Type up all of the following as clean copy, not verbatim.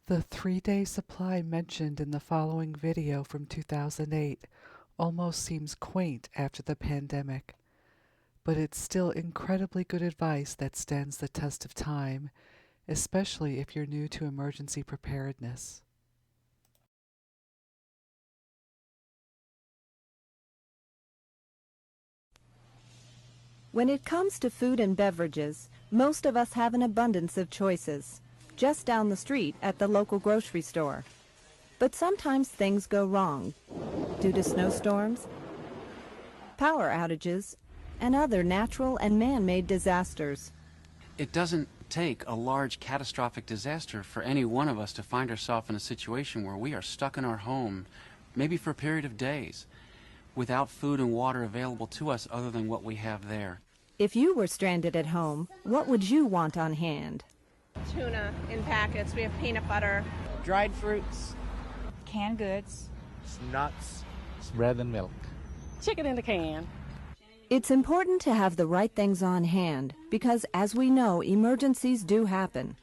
The 3-day supply mentioned in the following video from 2008 almost seems quaint after the pandemic, but it's still incredibly good advice that stands the test of time, especially if you're new to emergency preparedness. When it comes to food and beverages, most of us have an abundance of choices, just down the street at the local grocery store. But sometimes things go wrong due to snowstorms, power outages, and other natural and man-made disasters. It doesn't take a large catastrophic disaster for any one of us to find ourselves in a situation where we are stuck in our home, maybe for a period of days, without food and water available to us other than what we have there. If you were stranded at home, what would you want on hand? Tuna in packets. We have peanut butter. Dried fruits. Canned goods. Nuts. Bread and milk. Chicken in the can. It's important to have the right things on hand because, as we know, emergencies do happen.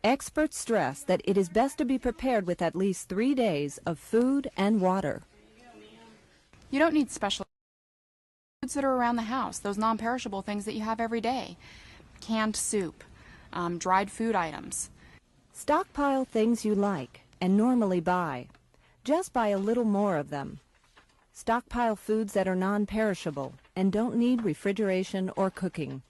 Experts stress that it is best to be prepared with at least 3 days of food and water. You don't need special foods that are around the house, those non-perishable things that you have every day. Canned soup, dried food items. Stockpile things you like and normally buy. Just buy a little more of them. Stockpile foods that are non-perishable and don't need refrigeration or cooking.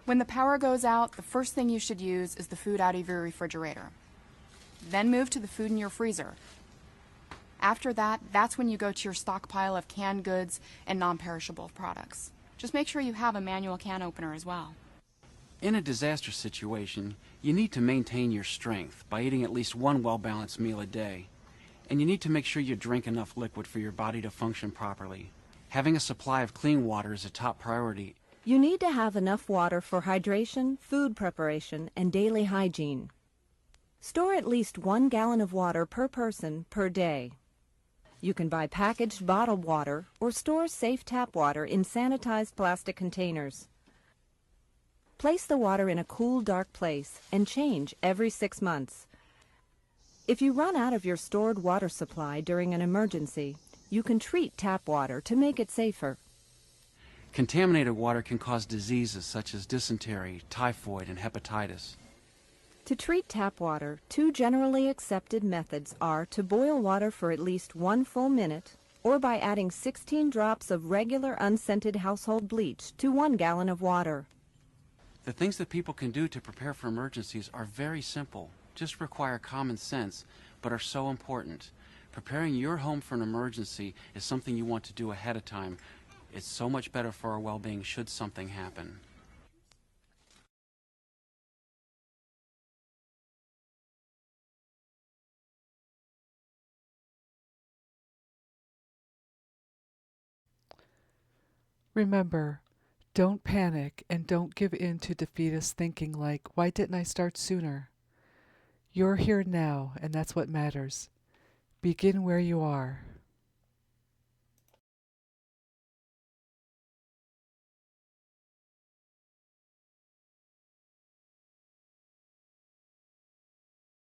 When the power goes out, the first thing you should use is the food out of your refrigerator. Then move to the food in your freezer. After that, that's when you go to your stockpile of canned goods and non-perishable products. Just make sure you have a manual can opener as well. In a disaster situation, you need to maintain your strength by eating at least one well-balanced meal a day. And you need to make sure you drink enough liquid for your body to function properly. Having a supply of clean water is a top priority. You need to have enough water for hydration, food preparation, and daily hygiene. Store at least 1 gallon of water per person per day. You can buy packaged bottled water or store safe tap water in sanitized plastic containers. Place the water in a cool, dark place and change every 6 months. If you run out of your stored water supply during an emergency, you can treat tap water to make it safer. Contaminated water can cause diseases such as dysentery, typhoid, and hepatitis. To treat tap water, 2 generally accepted methods are to boil water for at least 1 full minute or by adding 16 drops of regular unscented household bleach to 1 gallon of water. The things that people can do to prepare for emergencies are very simple, just require common sense, but are so important. Preparing your home for an emergency is something you want to do ahead of time. It's so much better for our well-being should something happen. Remember, don't panic and don't give in to defeatist thinking like, why didn't I start sooner? You're here now, and that's what matters. Begin where you are.